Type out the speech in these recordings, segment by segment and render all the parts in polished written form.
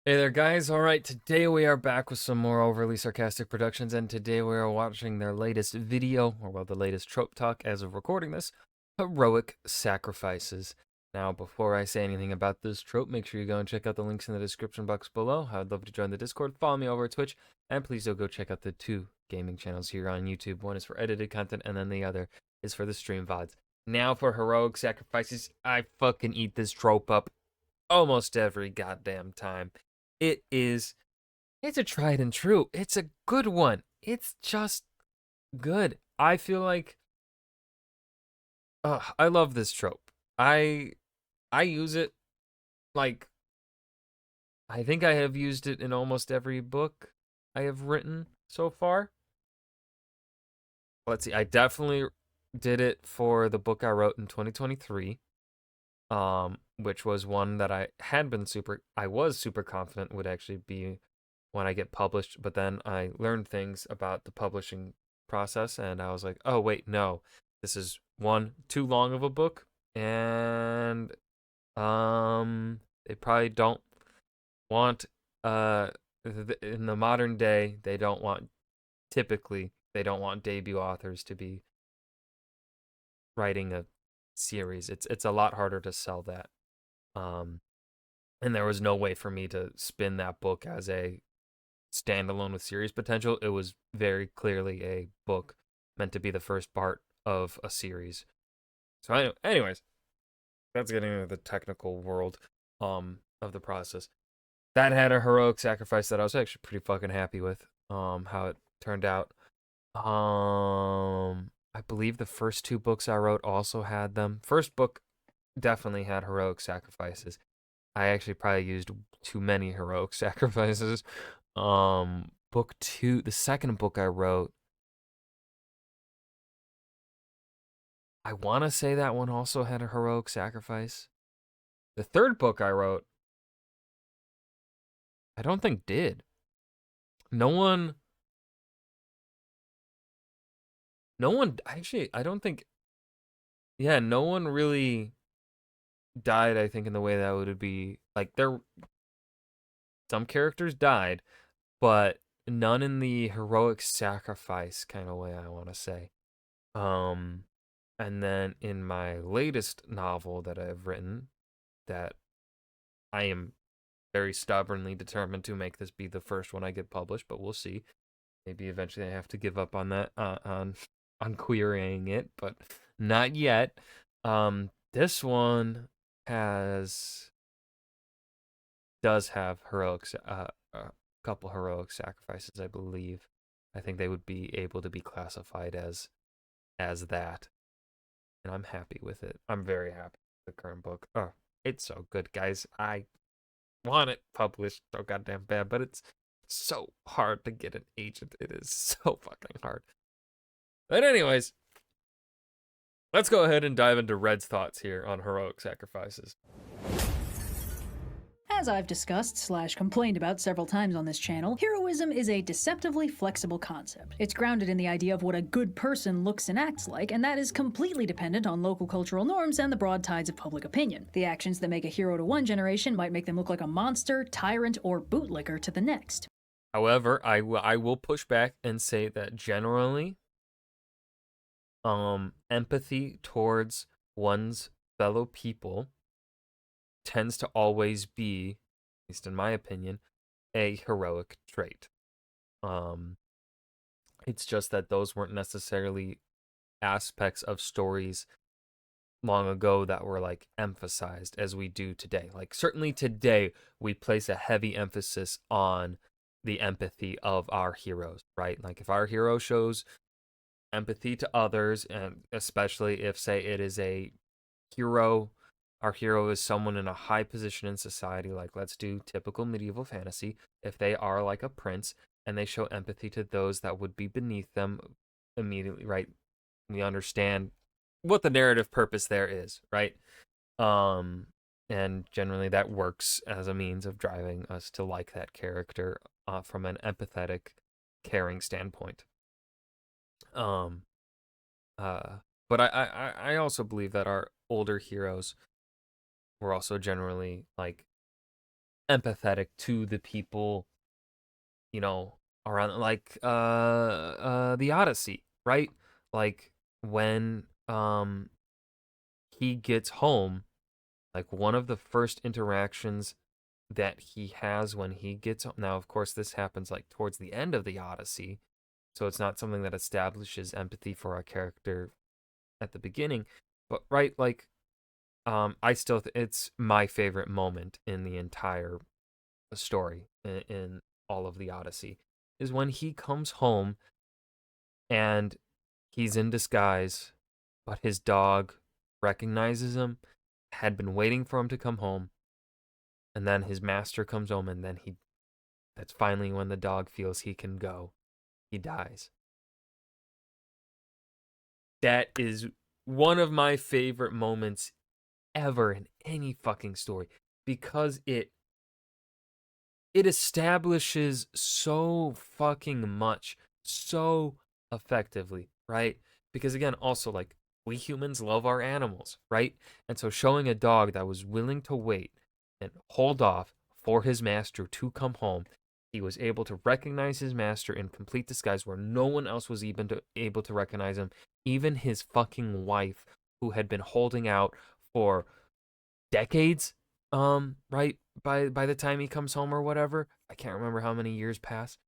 Hey there, guys. All right, today we are back with some more overly sarcastic productions, and today we are watching their latest video, or well, the latest trope talk as of recording this, Heroic Sacrifices. Now, before I say anything about this trope, make sure you go and check out the links in the description box below. I'd love to join the Discord, follow me over at Twitch, and please do go check out the two gaming channels here on YouTube. One is for edited content, and then the other is for the stream VODs. Now for Heroic Sacrifices, I fucking eat this trope up almost every goddamn time. It is, it's a tried and true. It's a good one. It's just good. I feel like, I love this trope. I I use it like I think I have used it in almost every book I have written so far. Let's see. I definitely did it for the book I wrote in 2023. Which was one that I was super confident would actually be when I get published, but then I learned things about the publishing process and I was like, oh wait, no, this is one too long of a book, and they probably don't want in the modern day they don't want typically they don't want debut authors to be writing a series. It's a lot harder to sell that. Um, and there was no way for me to spin that book as a standalone with series potential. It was very clearly a book meant to be the first part of a series. So, anyways, that's getting into the technical world of the process. That had a heroic sacrifice that I was actually pretty fucking happy with. How it turned out. I believe the first two books I wrote also had them. First book definitely had heroic sacrifices. I actually probably used too many heroic sacrifices. Book two, the second book I wrote, I want to say that one also had a heroic sacrifice. The third book I wrote, I don't think did. No one, no one, actually, I don't think, yeah, no one really died, I think, in the way that would be, like, some characters died, but none in the heroic sacrifice kind of way, I want to say. Um, and then in my latest novel that I've written, that I am very stubbornly determined to make this be the first one I get published, but we'll see. Maybe eventually I have to give up on that on querying it, but not yet. This one has does have a couple heroic sacrifices, I believe. I think they would be able to be classified as that, and I'm happy with it. I'm very happy with the current book. Oh, it's so good, guys. I want it published so goddamn bad, but it's so hard to get an agent. It is so fucking hard. But anyways, let's go ahead and dive into Red's thoughts here on heroic sacrifices. As I've discussed / complained about several times on this channel, heroism is a deceptively flexible concept. It's grounded in the idea of what a good person looks and acts like, and that is completely dependent on local cultural norms and the broad tides of public opinion. The actions that make a hero to one generation might make them look like a monster, tyrant, or bootlicker to the next. However, I will push back and say that generally, empathy towards one's fellow people tends to always be, at least in my opinion, a heroic trait. Um, it's just that those weren't necessarily aspects of stories long ago that were like emphasized as we do today. Like certainly today we place a heavy emphasis on the empathy of our heroes, right? Like if our hero shows empathy to others, and especially if say it is a hero, our hero is someone in a high position in society, like let's do typical medieval fantasy, if they are like a prince and they show empathy to those that would be beneath them immediately, right? We understand what the narrative purpose there is, right? Um, and generally that works as a means of driving us to like that character from an empathetic, caring standpoint. Um, but I also believe that our older heroes were also generally like empathetic to the people, you know, around, like the Odyssey, right? Like when he gets home, like one of the first interactions that he has when he gets home. Now, of course, this happens like towards the end of the Odyssey, so it's not something that establishes empathy for our character at the beginning. But right, like I still it's my favorite moment in the entire story in all of the Odyssey is when he comes home and he's in disguise, but his dog recognizes him, had been waiting for him to come home, and then his master comes home, and then he that's finally when the dog feels he can go. He dies. That is one of my favorite moments ever in any fucking story because it establishes so fucking much so effectively, right? Because again, also like we humans love our animals, right? And so showing a dog that was willing to wait and hold off for his master to come home, he was able to recognize his master in complete disguise where no one else was even able to recognize him, even his fucking wife who had been holding out for decades, right, by the time he comes home or whatever. I can't remember how many years pass.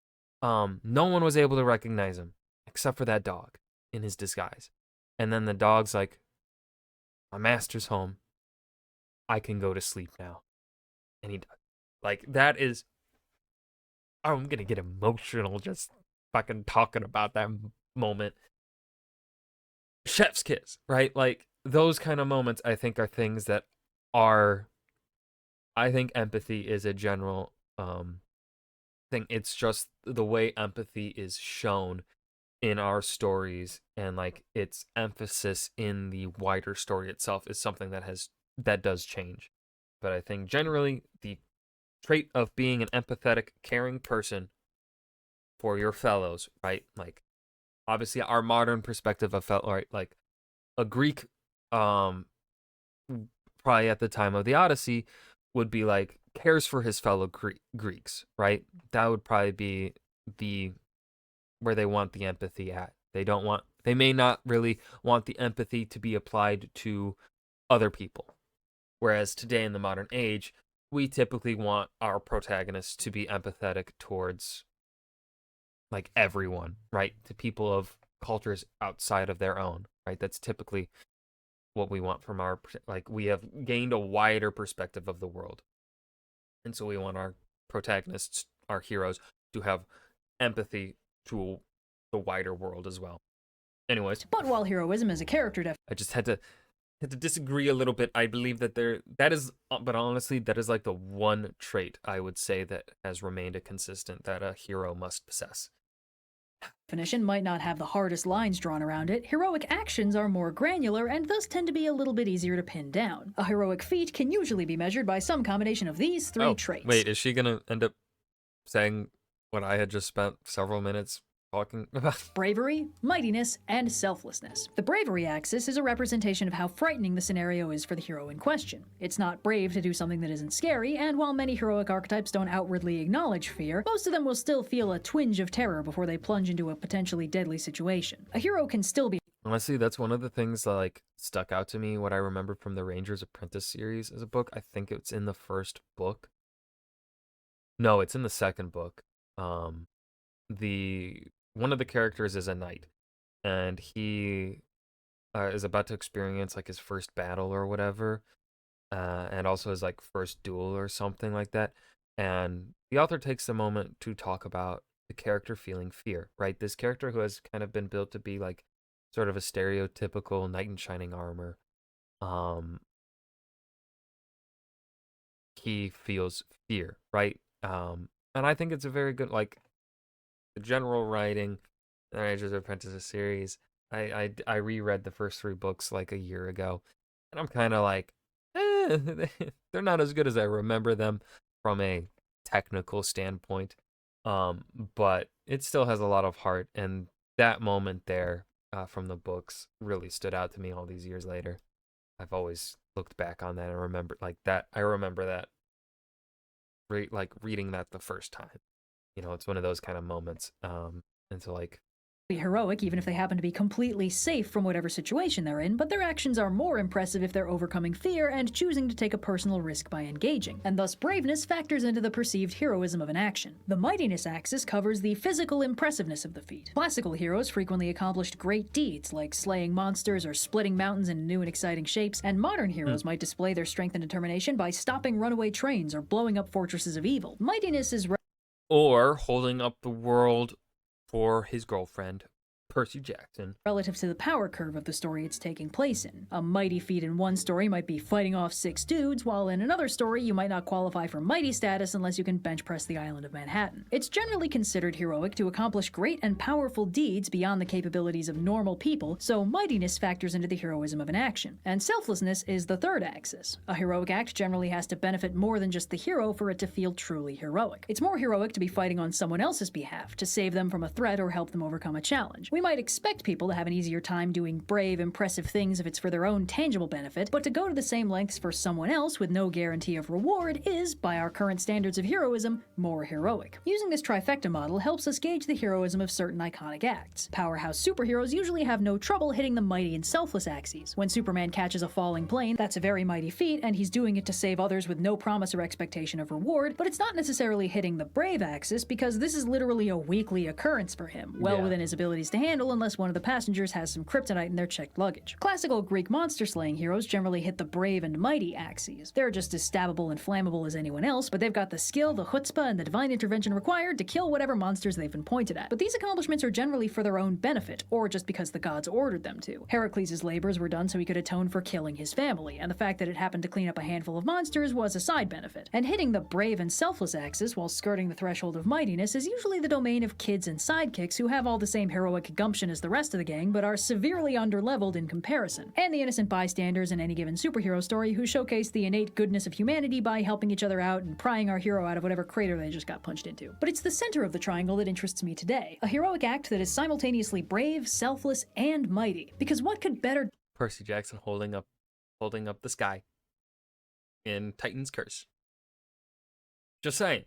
No one was able to recognize him except for that dog in his disguise. And then the dog's like, my master's home, I can go to sleep now. And he does. Like that is, I'm gonna get emotional just fucking talking about that moment. Chef's kiss, right? Like those kind of moments I think are things that are, I think empathy is a general thing. It's just the way empathy is shown in our stories, and like its emphasis in the wider story itself is something that does change. But I think generally the trait of being an empathetic, caring person for your fellows, right? Like obviously our modern perspective of fellow, right? Like a Greek, um, probably at the time of the Odyssey, would be like cares for his fellow Greeks, right? That would probably be the where they want the empathy at. They may not really want the empathy to be applied to other people. Whereas today in the modern age, we typically want our protagonists to be empathetic towards like everyone, right? To people of cultures outside of their own, right? That's typically what we want from our, like we have gained a wider perspective of the world. And so we want our protagonists, our heroes, to have empathy to the wider world as well. Anyways, But while heroism is a character I just had to disagree a little bit. I believe that that is, but honestly, that is like the one trait I would say that has remained a consistent that a hero must possess. definition might not have the hardest lines drawn around it, heroic actions are more granular and thus tend to be a little bit easier to pin down. A heroic feat can usually be measured by some combination of these three Oh, traits: wait, is she gonna end up saying what I had just spent several minutes talking about? bravery, mightiness, and selflessness. The bravery axis is a representation of how frightening the scenario is for the hero in question. It's not brave to do something that isn't scary, and while many heroic archetypes don't outwardly acknowledge fear, most of them will still feel a twinge of terror before they plunge into a potentially deadly situation. A hero can still be Honestly, that's one of the things that like stuck out to me. What I remember from the Ranger's Apprentice series as a book. I think it's in the first book. No, it's in the second book. Um, the one of the characters is a knight, and he is about to experience like his first battle or whatever, and also his like first duel or something like that. And the author takes a moment to talk about the character feeling fear, right? This character who has kind of been built to be like sort of a stereotypical knight in shining armor. Um, he feels fear, right? And I think it's a very good like the general writing, the Ranger's Apprentice series. I reread the first three books like a year ago, and I'm kind of like, eh, they're not as good as I remember them from a technical standpoint. But it still has a lot of heart, and that moment there from the books really stood out to me all these years later. I've always looked back on that and remember like that. I remember that reading that the first time. You know, it's one of those kind of moments. And so like Be heroic even if they happen to be completely safe from whatever situation they're in, but their actions are more impressive if they're overcoming fear and choosing to take a personal risk by engaging, and thus braveness factors into the perceived heroism of an action. The mightiness axis covers the physical impressiveness of the feat. Classical heroes frequently accomplished great deeds like slaying monsters or splitting mountains into new and exciting shapes, and modern heroes might display their strength and determination by stopping runaway trains or blowing up fortresses of evil. Mightiness is or holding up the world for his girlfriend, Percy Jackson. relative to the power curve of the story it's taking place in. A mighty feat in one story might be fighting off 6 dudes, while in another story you might not qualify for mighty status unless you can bench press the island of Manhattan. It's generally considered heroic to accomplish great and powerful deeds beyond the capabilities of normal people, so mightiness factors into the heroism of an action. And selflessness is the third axis. A heroic act generally has to benefit more than just the hero for it to feel truly heroic. It's more heroic to be fighting on someone else's behalf, to save them from a threat or help them overcome a challenge. We might expect people to have an easier time doing brave, impressive things if it's for their own tangible benefit, but to go to the same lengths for someone else with no guarantee of reward is, by our current standards of heroism, more heroic. Using this trifecta model helps us gauge the heroism of certain iconic acts. Powerhouse superheroes usually have no trouble hitting the mighty and selfless axes. When Superman catches a falling plane, that's a very mighty feat, and he's doing it to save others with no promise or expectation of reward, but it's not necessarily hitting the brave axis because this is literally a weekly occurrence for him, well within his abilities to handle unless one of the passengers has some kryptonite in their checked luggage. Classical Greek monster-slaying heroes generally hit the brave and mighty axes. They're just as stabbable and flammable as anyone else, but they've got the skill, the chutzpah, and the divine intervention required to kill whatever monsters they've been pointed at. But these accomplishments are generally for their own benefit, or just because the gods ordered them to. Heracles' labors were done so he could atone for killing his family, and the fact that it happened to clean up a handful of monsters was a side benefit. And hitting the brave and selfless axis while skirting the threshold of mightiness is usually the domain of kids and sidekicks who have all the same heroic gumption as the rest of the gang, but are severely underleveled in comparison, and the innocent bystanders in any given superhero story who showcase the innate goodness of humanity by helping each other out and prying our hero out of whatever crater they just got punched into. But it's the center of the triangle that interests me today, a heroic act that is simultaneously brave, selfless, and mighty. Because what could better Percy Jackson holding up the sky in Titan's Curse. Just saying.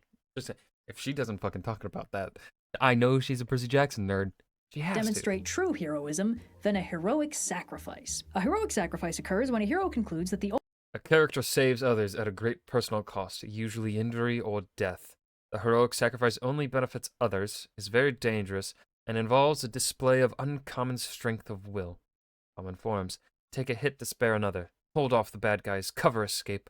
If she doesn't fucking talk about that, I know she's a Percy Jackson nerd. She has demonstrate true heroism than a heroic sacrifice. A heroic sacrifice occurs when a hero concludes that a character saves others at a great personal cost, usually injury or death. The heroic sacrifice only benefits others, is very dangerous, and involves a display of uncommon strength of will. Common forms: take a hit to spare another, hold off the bad guys, cover escape,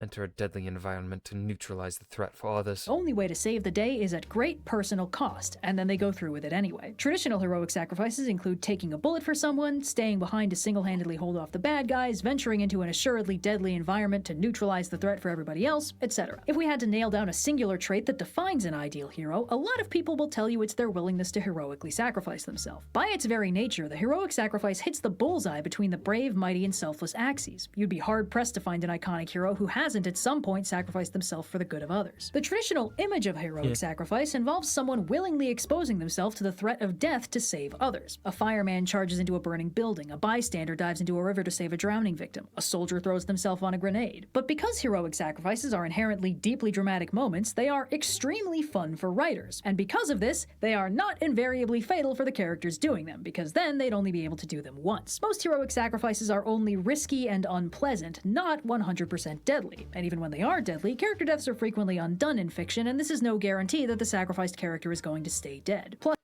enter a deadly environment to neutralize the threat for others. The only way to save the day is at great personal cost, and then they go through with it anyway. Traditional heroic sacrifices include taking a bullet for someone, staying behind to single-handedly hold off the bad guys, venturing into an assuredly deadly environment to neutralize the threat for everybody else, etc. If we had to nail down a singular trait that defines an ideal hero, a lot of people will tell you it's their willingness to heroically sacrifice themselves. By its very nature, the heroic sacrifice hits the bullseye between the brave, mighty, and selfless axes. You'd be hard-pressed to find an iconic hero who hasn't at some point sacrificed themselves for the good of others. The traditional image of heroic sacrifice involves someone willingly exposing themselves to the threat of death to save others. A fireman charges into a burning building, a bystander dives into a river to save a drowning victim, a soldier throws themselves on a grenade. But because heroic sacrifices are inherently deeply dramatic moments, they are extremely fun for writers. And because of this, they are not invariably fatal for the characters doing them, because then they'd only be able to do them once. Most heroic sacrifices are only risky and unpleasant, not 100% deadly. And even when they are deadly, character deaths are frequently undone in fiction, and this is no guarantee that the sacrificed character is going to stay dead. Plus,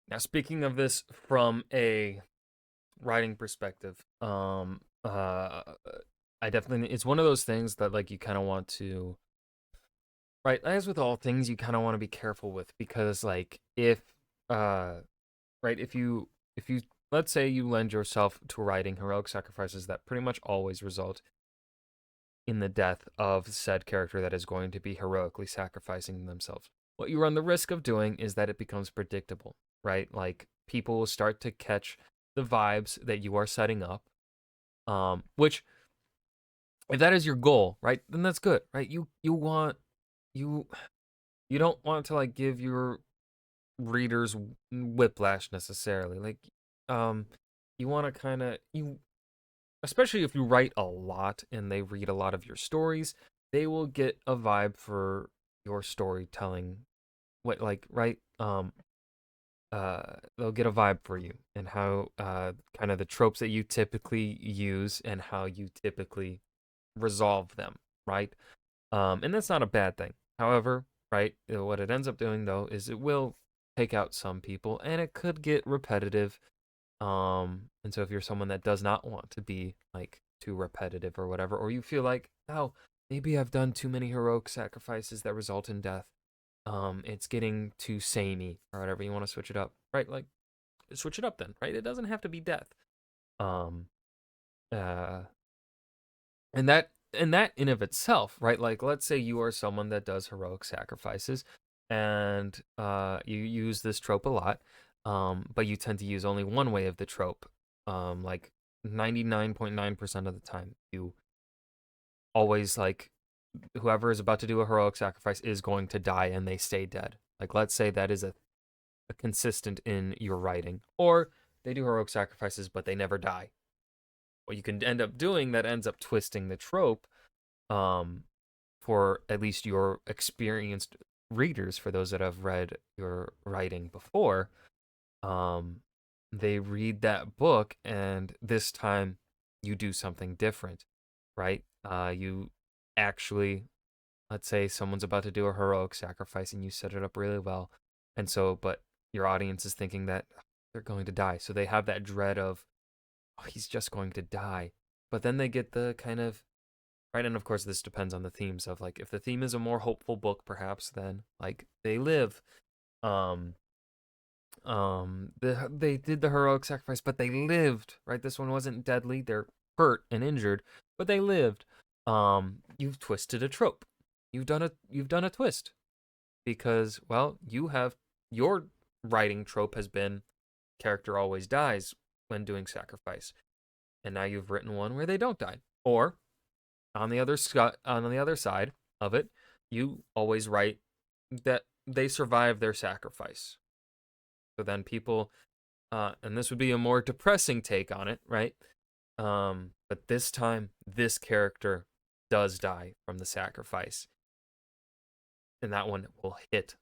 now, speaking of this from a writing perspective, I definitely, it's one of those things that, like, you kind of want to, right, as with all things, you kind of want to be careful with, because, like, if you, let's say you lend yourself to writing heroic sacrifices that pretty much always result in the death of said character that is going to be heroically sacrificing themselves, what you run the risk of doing is that it becomes predictable, right? Like, people will start to catch the vibes that you are setting up, which, if that is your goal, right, then that's good, right? You don't want to, like, give your readers whiplash necessarily. Like, you want to kind of, especially if you write a lot and they read a lot of your stories, they will get a vibe for your storytelling. What, like, right? They'll get a vibe for you and how kind of the tropes that you typically use and how you typically resolve them, right? And that's not a bad thing. However, right, what it ends up doing though is it will take out some people and it could get repetitive. And so if you're someone that does not want to be like too repetitive or whatever, or you feel like, oh, maybe I've done too many heroic sacrifices that result in death. It's getting too samey or whatever. You want to switch it up, right? Like switch it up then, right? It doesn't have to be death. Um, uh, and that in of itself, right? Like let's say you are someone that does heroic sacrifices, and you use this trope a lot, but you tend to use only one way of the trope. Like 99.9% of the time, you always like whoever is about to do a heroic sacrifice is going to die and they stay dead. Like let's say that is a consistent in your writing, or they do heroic sacrifices but they never die. What you can end up doing that ends up twisting the trope, um, for at least your experienced readers, for those that have read your writing before, um, they read that book and this time you do something different, right? You actually, let's say someone's about to do a heroic sacrifice and you set it up really well. And so, but your audience is thinking that they're going to die. So they have that dread of, oh, he's just going to die. But then they get the kind of, right, and of course this depends on the themes of like if the theme is a more hopeful book, perhaps then like they live. Um they did the heroic sacrifice, but they lived, right? This one wasn't deadly. They're hurt and injured, but they lived. You've twisted a trope. You've done a twist because, well, you have your writing trope has been character always dies when doing sacrifice. And now you've written one where they don't die. Or on the other side of it, you always write that they survive their sacrifice. So then people, and this would be a more depressing take on it, right? But this time, this character does die from the sacrifice, and that one will hit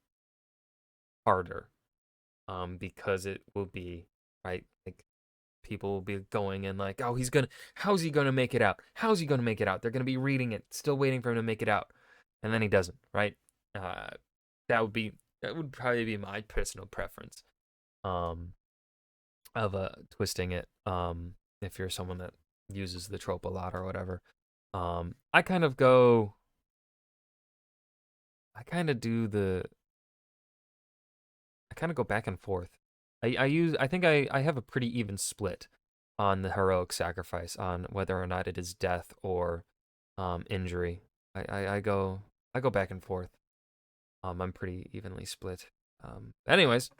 harder, because it will be right. Like people will be going and like, oh, how's he gonna make it out? How's he gonna make it out? They're gonna be reading it, still waiting for him to make it out, and then he doesn't, right? Uh, that would probably be my personal preference, um, of twisting it. If you're someone that uses the trope a lot or whatever, I kind of go, I kind of do the, I kind of go back and forth. I think I have a pretty even split on the heroic sacrifice on whether or not it is death or injury. I go back and forth. I'm pretty evenly split. Anyways,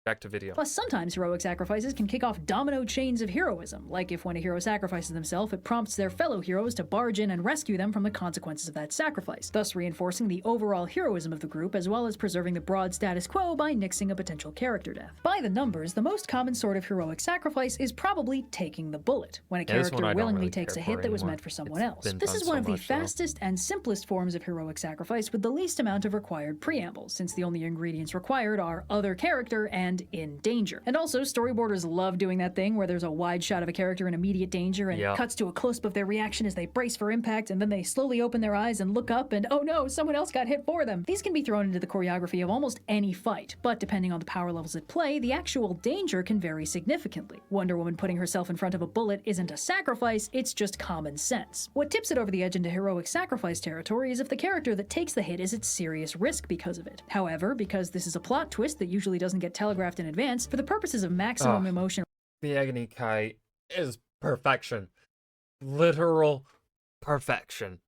back to video. Plus, sometimes heroic sacrifices can kick off domino chains of heroism, like if when a hero sacrifices themselves, it prompts their fellow heroes to barge in and rescue them from the consequences of that sacrifice, thus reinforcing the overall heroism of the group as well as preserving the broad status quo by nixing a potential character death. By the numbers, the most common sort of heroic sacrifice is probably taking the bullet, when a Yeah, this one character I don't willingly really takes a care hit for that was anymore. meant for someone It's else. been This done is so one of the much, though. fastest and simplest forms of heroic sacrifice with the least amount of required preamble, since the only ingredients required are other character and in danger. And also, storyboarders love doing that thing where there's a wide shot of a character in immediate danger and Yeah. it cuts to a close-up of their reaction as they brace for impact, and then they slowly open their eyes and look up and oh no, someone else got hit for them. These can be thrown into the choreography of almost any fight, but depending on the power levels at play, the actual danger can vary significantly. Wonder Woman putting herself in front of a bullet isn't a sacrifice, it's just common sense. What tips it over the edge into heroic sacrifice territory is if the character that takes the hit is at serious risk because of it. However, because this is a plot twist that usually doesn't get telegraphed in advance, for the purposes of maximum emotion The Agony Kai is perfection. Literal perfection.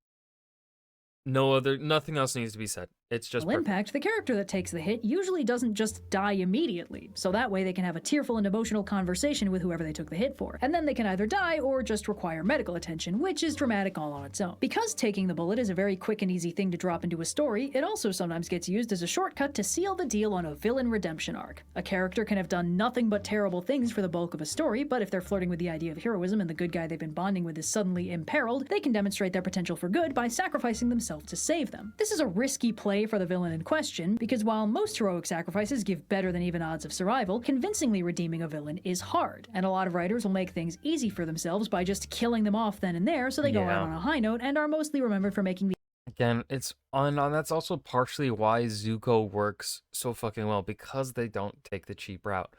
Nothing else needs to be said. It's just perfect. impact, the character that takes the hit usually doesn't just die immediately, so that way they can have a tearful and emotional conversation with whoever they took the hit for. And then they can either die or just require medical attention, which is dramatic all on its own. Because taking the bullet is a very quick and easy thing to drop into a story, it also sometimes gets used as a shortcut to seal the deal on a villain redemption arc. A character can have done nothing but terrible things for the bulk of a story, but if they're flirting with the idea of heroism and the good guy they've been bonding with is suddenly imperiled, they can demonstrate their potential for good by sacrificing themselves to save them. This is a risky play for the villain in question, because while most heroic sacrifices give better than even odds of survival, convincingly redeeming a villain is hard, and a lot of writers will make things easy for themselves by just killing them off then and there so they go out on a high note and are mostly remembered for making the Again, it's on that's also partially why Zuko works so fucking well, because they don't take the cheap route.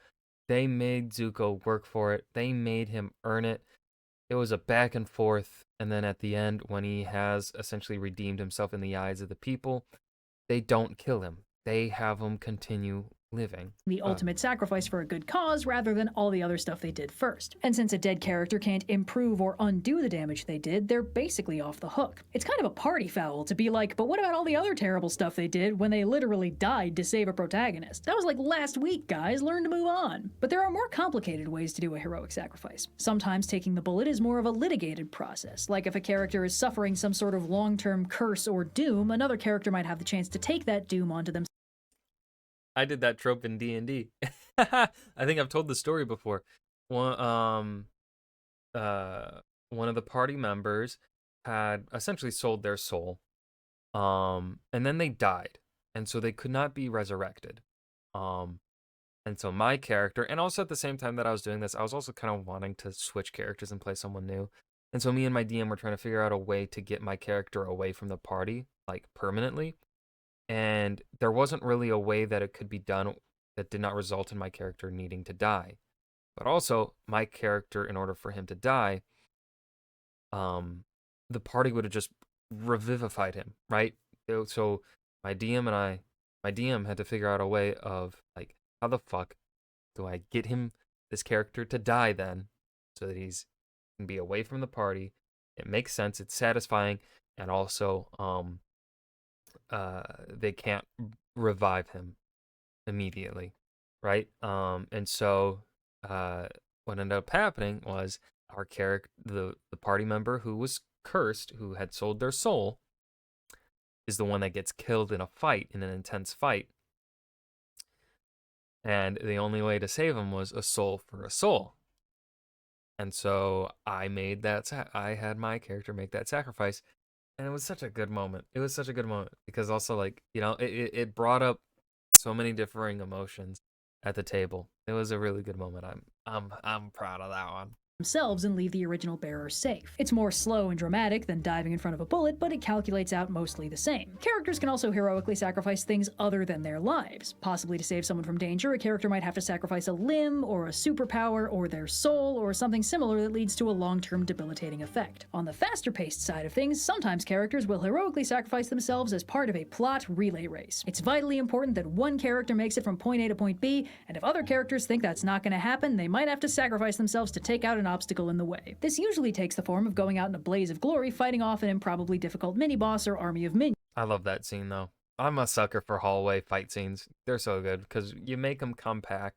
They made Zuko work for it. They made him earn it. It was a back and forth, and then at the end, when he has essentially redeemed himself in the eyes of the people, they don't kill him. They have him continue living. The ultimate sacrifice for a good cause rather than all the other stuff they did first. And since a dead character can't improve or undo the damage they did, they're basically off the hook. It's kind of a party foul to be like, but what about all the other terrible stuff they did when they literally died to save a protagonist? That was like last week, guys. Learn to move on. But there are more complicated ways to do a heroic sacrifice. Sometimes taking the bullet is more of a litigated process. Like if a character is suffering some sort of long-term curse or doom, another character might have the chance to take that doom onto themselves. I did that trope in D&D. I think I've told the story before. One of the party members had essentially sold their soul, and then they died, and so they could not be resurrected. And so my character, and also at the same time that I was doing this, I was also kind of wanting to switch characters and play someone new. And so me and my DM were trying to figure out a way to get my character away from the party, like permanently. And there wasn't really a way that it could be done that did not result in my character needing to die. But also, my character, in order for him to die, the party would have just revivified him, right? So my DM had to figure out a way of, like, how the fuck do I get this character to die then, so that he's can be away from the party? It makes sense, it's satisfying, and also, they can't revive him immediately, right? And so what ended up happening was our character, the party member who was cursed, who had sold their soul, is the one that gets killed in an intense fight. And the only way to save him was a soul for a soul. And so I had my character make that sacrifice. And it was such a good moment. It was such a good moment because also, like, you know, it brought up so many differing emotions at the table. It was a really good moment. I'm proud of that one. Themselves and leave the original bearer safe. It's more slow and dramatic than diving in front of a bullet, but it calculates out mostly the same. Characters can also heroically sacrifice things other than their lives. Possibly to save someone from danger, a character might have to sacrifice a limb, or a superpower, or their soul, or something similar that leads to a long-term debilitating effect. On the faster-paced side of things, sometimes characters will heroically sacrifice themselves as part of a plot relay race. It's vitally important that one character makes it from point A to point B, and if other characters think that's not going to happen, they might have to sacrifice themselves to take out an obstacle in the way. This usually takes the form of going out in a blaze of glory, fighting off an improbably difficult mini-boss or army of minions. I love that scene, though. I'm a sucker for hallway fight scenes. They're so good because you make them compact.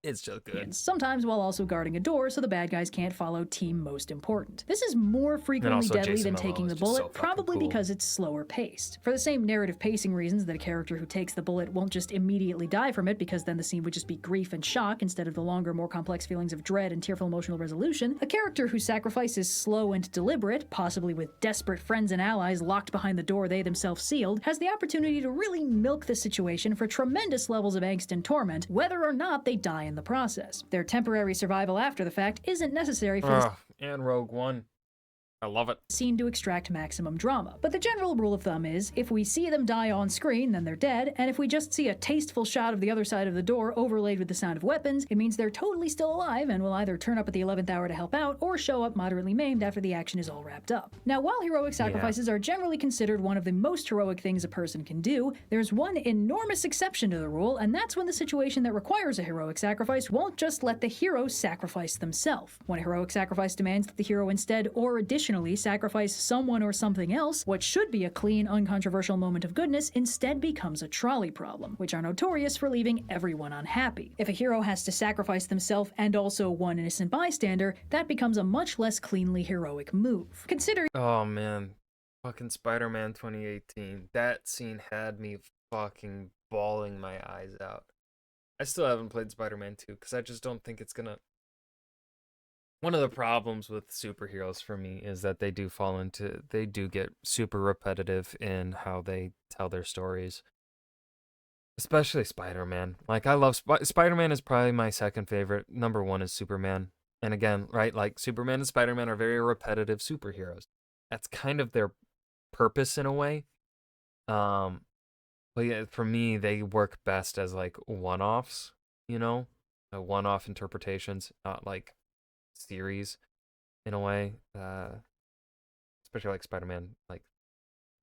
It's just good. Sometimes while also guarding a door so the bad guys can't follow team most important. This is more frequently deadly than taking the bullet, probably because it's slower paced. For the same narrative pacing reasons that a character who takes the bullet won't just immediately die from it, because then the scene would just be grief and shock instead of the longer, more complex feelings of dread and tearful emotional resolution, a character whose sacrifice is slow and deliberate, possibly with desperate friends and allies locked behind the door they themselves sealed, has the opportunity to really milk the situation for tremendous levels of angst and torment, whether or not they die in the process. Their temporary survival after the fact isn't necessary for this and Rogue One. I love it. Scene to extract maximum drama. But the general rule of thumb is, if we see them die on screen, then they're dead, and if we just see a tasteful shot of the other side of the door overlaid with the sound of weapons, it means they're totally still alive and will either turn up at the 11th hour to help out, or show up moderately maimed after the action is all wrapped up. Now, while heroic sacrifices are generally considered one of the most heroic things a person can do, there's one enormous exception to the rule, and that's when the situation that requires a heroic sacrifice won't just let the hero sacrifice themselves. When a heroic sacrifice demands that the hero instead, or additionally, intentionally sacrifice someone or something else, what should be a clean, uncontroversial moment of goodness instead becomes a trolley problem, which are notorious for leaving everyone unhappy. If a hero has to sacrifice themselves and also one innocent bystander, that becomes a much less cleanly heroic move. Consider— Oh man, fucking Spider-Man 2018. That scene had me fucking bawling my eyes out. I still haven't played Spider-Man 2 because I just don't think it's gonna. One of the problems with superheroes for me is that they do get super repetitive in how they tell their stories. Especially Spider-Man. Like, I love Spider-Man is probably my second favorite. Number one is Superman. And again, right, like Superman and Spider-Man are very repetitive superheroes. That's kind of their purpose in a way. But yeah, for me, they work best as like one-offs, one-off interpretations, not like series in a way. Especially like Spider-Man, like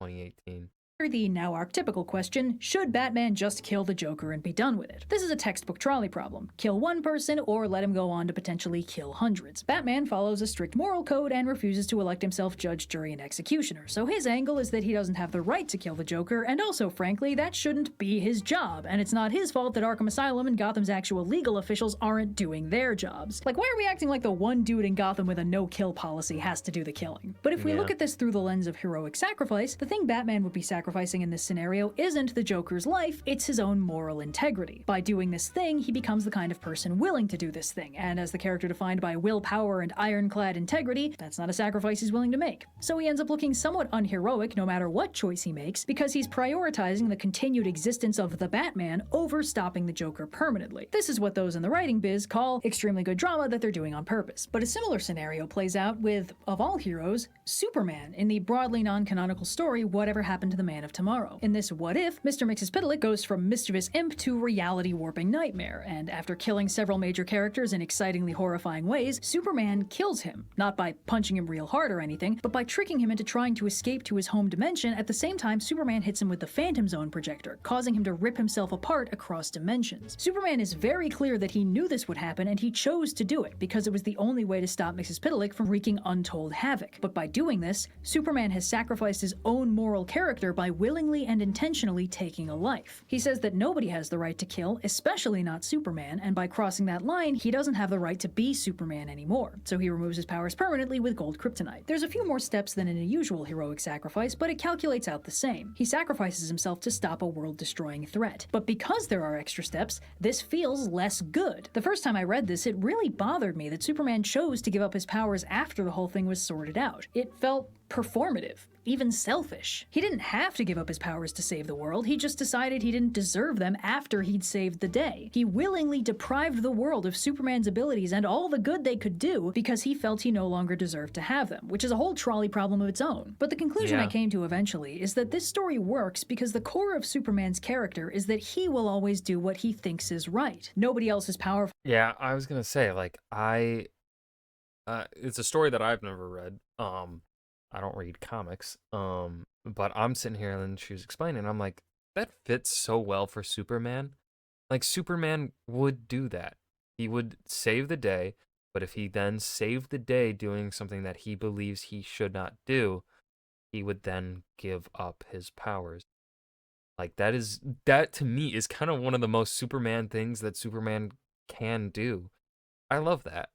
2018. the now archetypical question, should Batman just kill the Joker and be done with it? This is a textbook trolley problem. Kill one person or let him go on to potentially kill hundreds. Batman follows a strict moral code and refuses to elect himself judge, jury, and executioner, so his angle is that he doesn't have the right to kill the Joker, and also, frankly, that shouldn't be his job, and it's not his fault that Arkham Asylum and Gotham's actual legal officials aren't doing their jobs. Like, why are we acting like the one dude in Gotham with a no-kill policy has to do the killing? But if we look at this through the lens of heroic sacrifice, the thing Batman would be sacrificing in this scenario isn't the Joker's life, it's his own moral integrity. By doing this thing, he becomes the kind of person willing to do this thing, and as the character defined by willpower and ironclad integrity, that's not a sacrifice he's willing to make. So he ends up looking somewhat unheroic no matter what choice he makes, because he's prioritizing the continued existence of the Batman over stopping the Joker permanently. This is what those in the writing biz call extremely good drama that they're doing on purpose. But a similar scenario plays out with, of all heroes, Superman, in the broadly non-canonical story Whatever Happened to the Man of Tomorrow. In this What If, Mr. Mxyzptlk goes from mischievous imp to reality-warping nightmare, and after killing several major characters in excitingly horrifying ways, Superman kills him, not by punching him real hard or anything, but by tricking him into trying to escape to his home dimension. At the same time, Superman hits him with the Phantom Zone projector, causing him to rip himself apart across dimensions. Superman is very clear that he knew this would happen, and he chose to do it, because it was the only way to stop Mxyzptlk from wreaking untold havoc. But by doing this, Superman has sacrificed his own moral character by willingly and intentionally taking a life. He says that nobody has the right to kill, especially not Superman, and by crossing that line, he doesn't have the right to be Superman anymore, so he removes his powers permanently with gold kryptonite. There's a few more steps than in a usual heroic sacrifice, but it calculates out the same. He sacrifices himself to stop a world-destroying threat. But because there are extra steps, this feels less good. The first time I read this, it really bothered me that Superman chose to give up his powers after the whole thing was sorted out. It felt performative, even selfish. He didn't have to give up his powers to save the world, he just decided he didn't deserve them after he'd saved the day. He willingly deprived the world of Superman's abilities and all the good they could do because he felt he no longer deserved to have them, which is a whole trolley problem of its own. But the conclusion I came to eventually is that this story works because the core of Superman's character is that he will always do what he thinks is right. Nobody else is powerful. Yeah, I was gonna say, like, it's a story that I've never read. I don't read comics, but I'm sitting here and she was explaining, I'm like, that fits so well for Superman. Like, Superman would do that. He would save the day, but if he then saved the day doing something that he believes he should not do, he would then give up his powers. Like, that to me is kind of one of the most Superman things that Superman can do. I love that.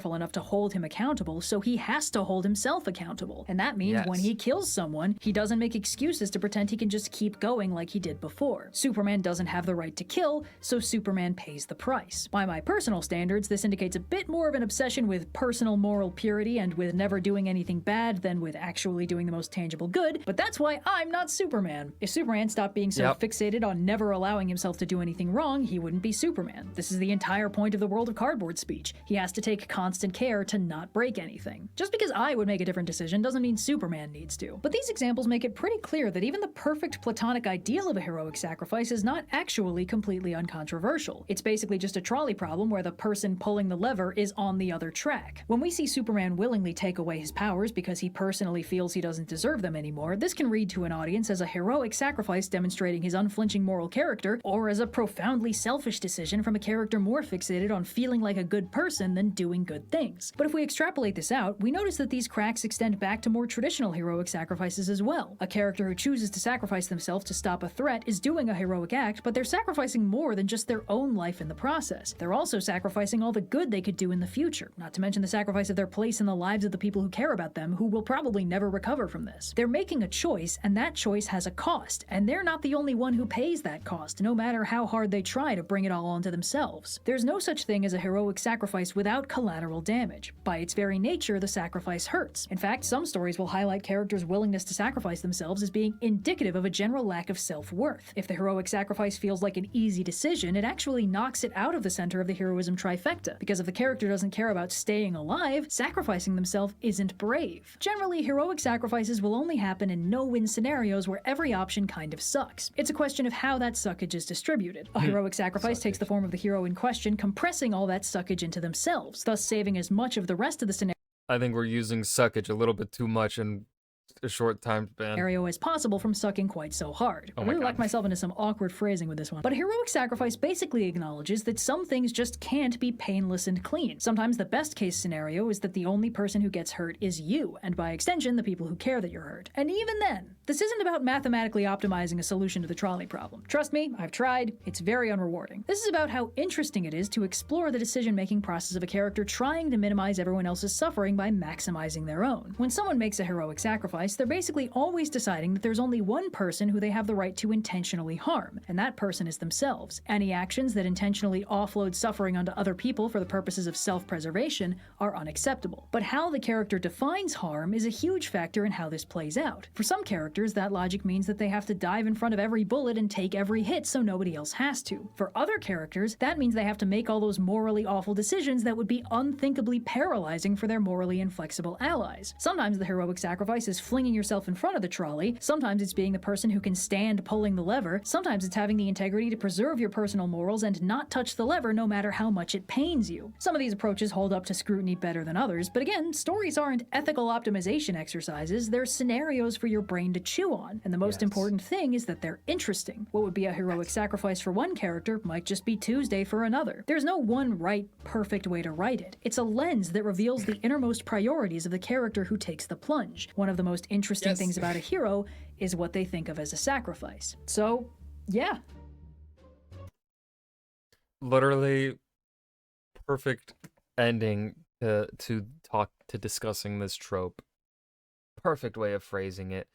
Enough to hold him accountable, so he has to hold himself accountable. And that means when he kills someone, he doesn't make excuses to pretend he can just keep going like he did before. Superman doesn't have the right to kill, so Superman pays the price. By my personal standards, this indicates a bit more of an obsession with personal moral purity and with never doing anything bad than with actually doing the most tangible good, but that's why I'm not Superman. If Superman stopped being so fixated on never allowing himself to do anything wrong, he wouldn't be Superman. This is the entire point of the World of Cardboard speech. He has to take constant care to not break anything. Just because I would make a different decision doesn't mean Superman needs to. But these examples make it pretty clear that even the perfect platonic ideal of a heroic sacrifice is not actually completely uncontroversial. It's basically just a trolley problem where the person pulling the lever is on the other track. When we see Superman willingly take away his powers because he personally feels he doesn't deserve them anymore, this can read to an audience as a heroic sacrifice demonstrating his unflinching moral character, or as a profoundly selfish decision from a character more fixated on feeling like a good person than doing good good things. But if we extrapolate this out, we notice that these cracks extend back to more traditional heroic sacrifices as well. A character who chooses to sacrifice themselves to stop a threat is doing a heroic act, but they're sacrificing more than just their own life in the process. They're also sacrificing all the good they could do in the future, not to mention the sacrifice of their place in the lives of the people who care about them, who will probably never recover from this. They're making a choice, and that choice has a cost, and they're not the only one who pays that cost, no matter how hard they try to bring it all onto themselves. There's no such thing as a heroic sacrifice without collateral damage. By its very nature, the sacrifice hurts. In fact, some stories will highlight characters' willingness to sacrifice themselves as being indicative of a general lack of self-worth. If the heroic sacrifice feels like an easy decision, it actually knocks it out of the center of the heroism trifecta, because if the character doesn't care about staying alive, sacrificing themselves isn't brave. Generally, heroic sacrifices will only happen in no-win scenarios where every option kind of sucks. It's a question of how that suckage is distributed. A heroic sacrifice takes the form of the hero in question compressing all that suckage into themselves, thus saving as much of the rest of the I think we're using suckage a little bit too much in a short time span. scenario as possible from sucking quite so hard. Oh I my really God. locked myself into some awkward phrasing with this one. But a heroic sacrifice basically acknowledges that some things just can't be painless and clean. Sometimes the best case scenario is that the only person who gets hurt is you, and by extension, the people who care that you're hurt. And even then, this isn't about mathematically optimizing a solution to the trolley problem. Trust me, I've tried. It's very unrewarding. This is about how interesting it is to explore the decision-making process of a character trying to minimize everyone else's suffering by maximizing their own. When someone makes a heroic sacrifice, they're basically always deciding that there's only one person who they have the right to intentionally harm, and that person is themselves. Any actions that intentionally offload suffering onto other people for the purposes of self-preservation are unacceptable. But how the character defines harm is a huge factor in how this plays out. For some characters, that logic means that they have to dive in front of every bullet and take every hit so nobody else has to. For other characters, that means they have to make all those morally awful decisions that would be unthinkably paralyzing for their morally inflexible allies. Sometimes the heroic sacrifice is flinging yourself in front of the trolley, sometimes it's being the person who can stand pulling the lever, sometimes it's having the integrity to preserve your personal morals and not touch the lever no matter how much it pains you. Some of these approaches hold up to scrutiny better than others, but again, stories aren't ethical optimization exercises, they're scenarios for your brain to chew on, and the most important thing is that they're interesting. What would be a heroic sacrifice for one character might just be Tuesday for another. There's no one right, perfect way to write it. It's a lens that reveals the innermost priorities of the character who takes the plunge. One of the most interesting things about a hero is what they think of as a sacrifice. So, yeah. Literally perfect ending to discussing this trope. Perfect way of phrasing it.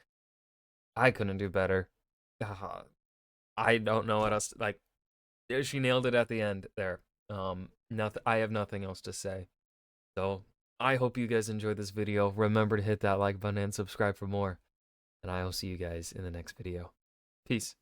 I couldn't do better. I don't know what else. Like, she nailed it at the end there. I have nothing else to say. So I hope you guys enjoyed this video. Remember to hit that like button and subscribe for more. And I will see you guys in the next video. Peace.